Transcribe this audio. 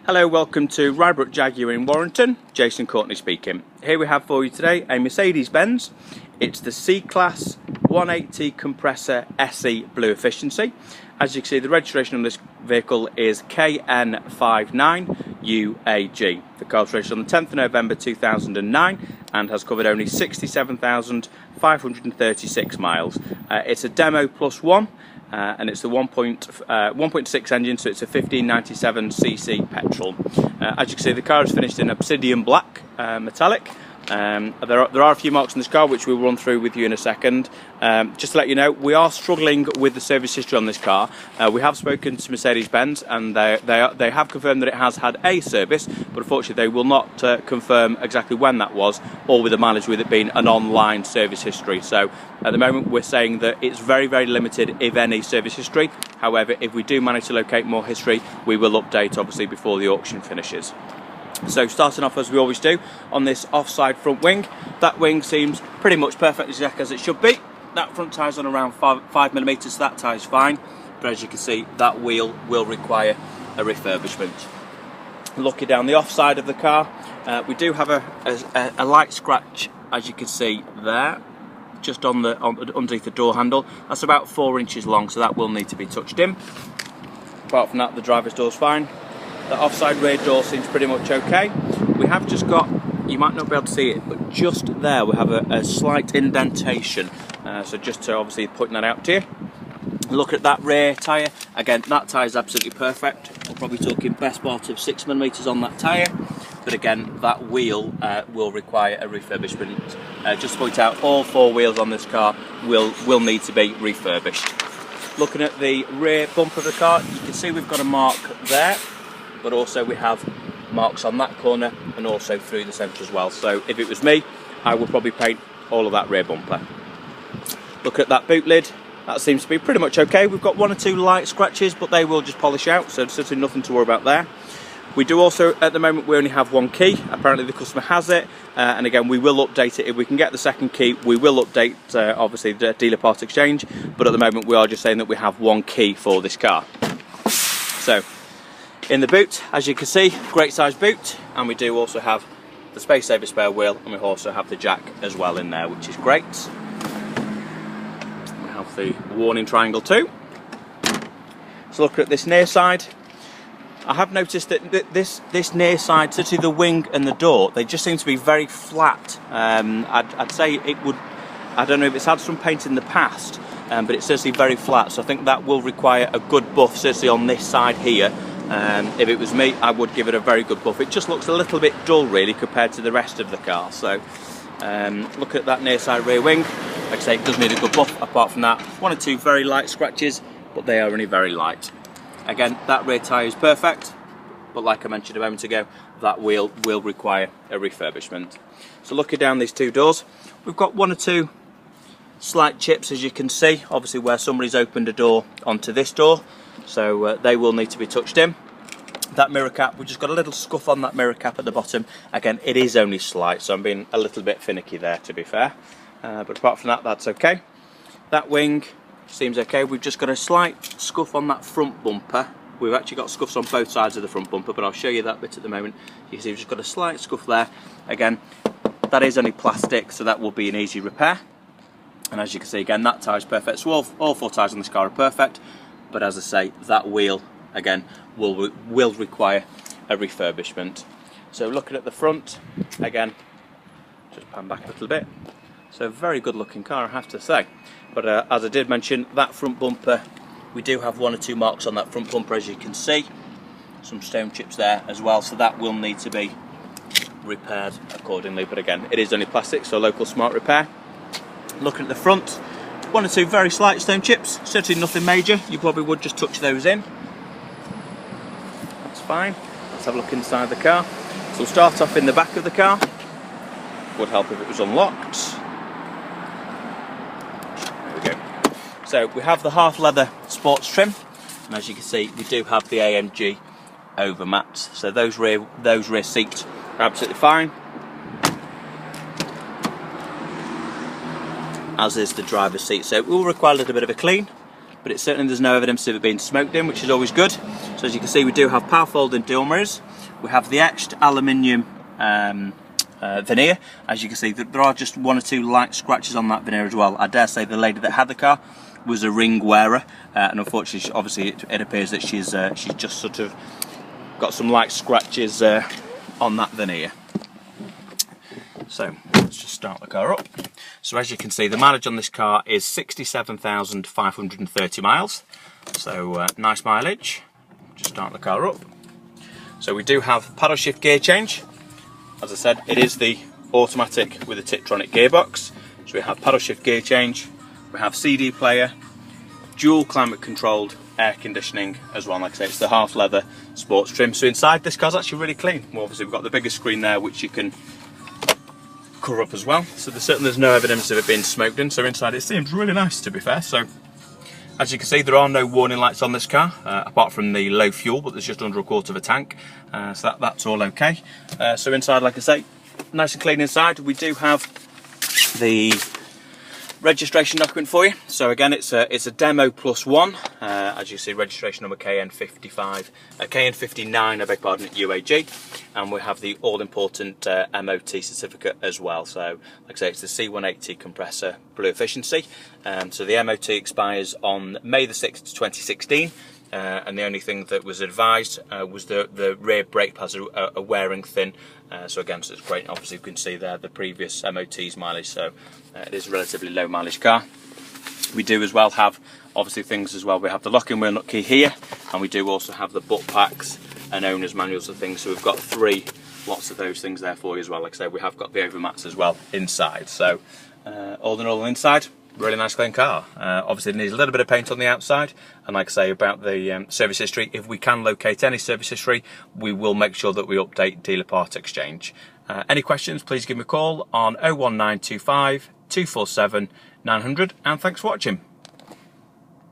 Hello, welcome to Rybrook Jaguar in Warrington. Jason Courtney speaking. Here we have for you today a Mercedes-Benz. It's the C-Class 180 compressor SE Blue Efficiency. As you can see, the registration on this vehicle is KN59UAG. The car was registered on the 10th of November 2009 and has covered only 67,536 miles. It's a demo plus one. And it's the 1.6 engine, so it's a 1597cc petrol. As you can see, the car is finished in obsidian black metallic. There are a few marks on this car which we'll run through with you in a second. Just to let you know, we are struggling with the service history on this car. We have spoken to Mercedes-Benz and they have confirmed that it has had a service, but unfortunately they will not confirm exactly when that was, or with the mileage, with it being an online service history. So at the moment we're saying that it's very, very limited, if any, service history. However, if we do manage to locate more history, we will update obviously before the auction finishes. So starting off as we always do on this offside front wing, that wing seems pretty much perfect exactly as it should be. That front tyre's on around 5mm, so that tyre's fine, but as you can see that wheel will require a refurbishment. Looking down the offside of the car, we do have a light scratch, as you can see there, just underneath the door handle. That's about 4 inches long, so that will need to be touched in. Apart from that, the driver's door's fine. The offside rear door seems pretty much okay. We have just got, you might not be able to see it, but just there we have a slight indentation. So just to obviously putting that out to you. Look at that rear tyre. Again, that tyre is absolutely perfect. We're probably talking best part of 6mm on that tyre. But again, that wheel will require a refurbishment. Just to point out, all 4 wheels on this car will need to be refurbished. Looking at the rear bumper of the car, you can see we've got a mark there, but also we have marks on that corner and also through the centre as well. So if it was me, I would probably paint all of that rear bumper. Look at that boot lid, that seems to be pretty much okay. We've got 1 or 2 light scratches, but they will just polish out, so certainly nothing to worry about there. We do also, at the moment, we only have 1 key. Apparently the customer has it, and again, we will update it. If we can get the second key, we will update, obviously, the dealer part exchange, but at the moment we are just saying that we have 1 key for this car. So, in the boot, as you can see, great size boot, and we do also have the space saver spare wheel, and we also have the jack as well in there, which is great. We have the warning triangle too. So look at this near side. I have noticed that this near side, certainly the wing and the door, they just seem to be very flat. I'd say it would, I don't know if it's had some paint in the past, but it's certainly very flat, so I think that will require a good buff, certainly on this side here. If it was me, I would give it a very good buff. It just looks a little bit dull really compared to the rest of the car. So look at that near side rear wing. Like I say, it does need a good buff. Apart from that, 1 or 2 very light scratches, but they are only very light. Again, that rear tyre is perfect, but like I mentioned a moment ago, that wheel will require a refurbishment. So looking down these 2 doors, we've got 1 or 2 slight chips, as you can see, obviously where somebody's opened a door onto this door. So they will need to be touched in. That mirror cap, we've just got a little scuff on that mirror cap at the bottom. Again, it is only slight, so I'm being a little bit finicky there, to be fair. But apart from that, that's okay. That wing seems okay. We've just got a slight scuff on that front bumper. We've actually got scuffs on both sides of the front bumper, but I'll show you that bit at the moment. You can see we've just got a slight scuff there. Again, that is only plastic, so that will be an easy repair. And as you can see, again, that tyre is perfect. So all 4 tyres on this car are perfect. But as I say, that wheel, again, will require a refurbishment. So looking at the front, again, just pan back a little bit. So very good looking car, I have to say. But as I did mention, that front bumper, we do have 1 or 2 marks on that front bumper, as you can see. Some stone chips there as well, so that will need to be repaired accordingly. But again, it is only plastic, so local smart repair. Looking at the front, 1 or 2 very slight stone chips, certainly nothing major. You probably would just touch those in. That's fine. Let's have a look inside the car. So we'll start off in the back of the car. Would help if it was unlocked. There we go. So we have the half leather sports trim, and as you can see, we do have the AMG over mats. So those rear seats are absolutely fine. As is the driver's seat, so it will require a little bit of a clean, but certainly there's no evidence of it being smoked in, which is always good. So as you can see, we do have power folding dual mirrors. We have the etched aluminium veneer. As you can see, there are just 1 or 2 light scratches on that veneer as well. I dare say the lady that had the car was a ring wearer, and unfortunately, obviously, it appears that she's just sort of got some light scratches on that veneer. So let's just start the car up. So as you can see, the mileage on this car is 67,530 miles. So nice mileage. Just start the car up. So we do have paddle shift gear change. As I said, it is the automatic with a Tiptronic gearbox. So we have paddle shift gear change. We have CD player, dual climate controlled air conditioning as well. Like I say, it's the half leather sports trim. So inside, this car's actually really clean. Well, obviously we've got the biggest screen there, which you can cover up as well. So there's no evidence of it being smoked in. So inside it seems really nice, to be fair. So as you can see, there are no warning lights on this car, apart from the low fuel, but there's just under 1/4 of a tank. So that's all okay. So inside, like I say, nice and clean inside. We do have the registration document for you. So again, it's a demo plus 1. As you see, registration number KN59, I beg pardon, UAG, and we have the all-important MOT certificate as well. So, like I say, it's the C180 compressor blue efficiency. So the MOT expires on May the 6th, 2016. And the only thing that was advised was the rear brake pads are wearing thin. So again, so it's great. Obviously, you can see there the previous MOT's mileage. So it is a relatively low mileage car. We do as well have obviously things as well. We have the locking wheel nut key here, and we do also have the butt packs and owner's manuals and things. So we've got 3 lots of those things there for you as well. Like I say, we have got the overmats as well inside. So all in all, inside, really nice clean car. Obviously it needs a little bit of paint on the outside, and like I say about the service history, if we can locate any service history, we will make sure that we update dealer part exchange. Any questions, please give me a call on 01925 247 900, and thanks for watching.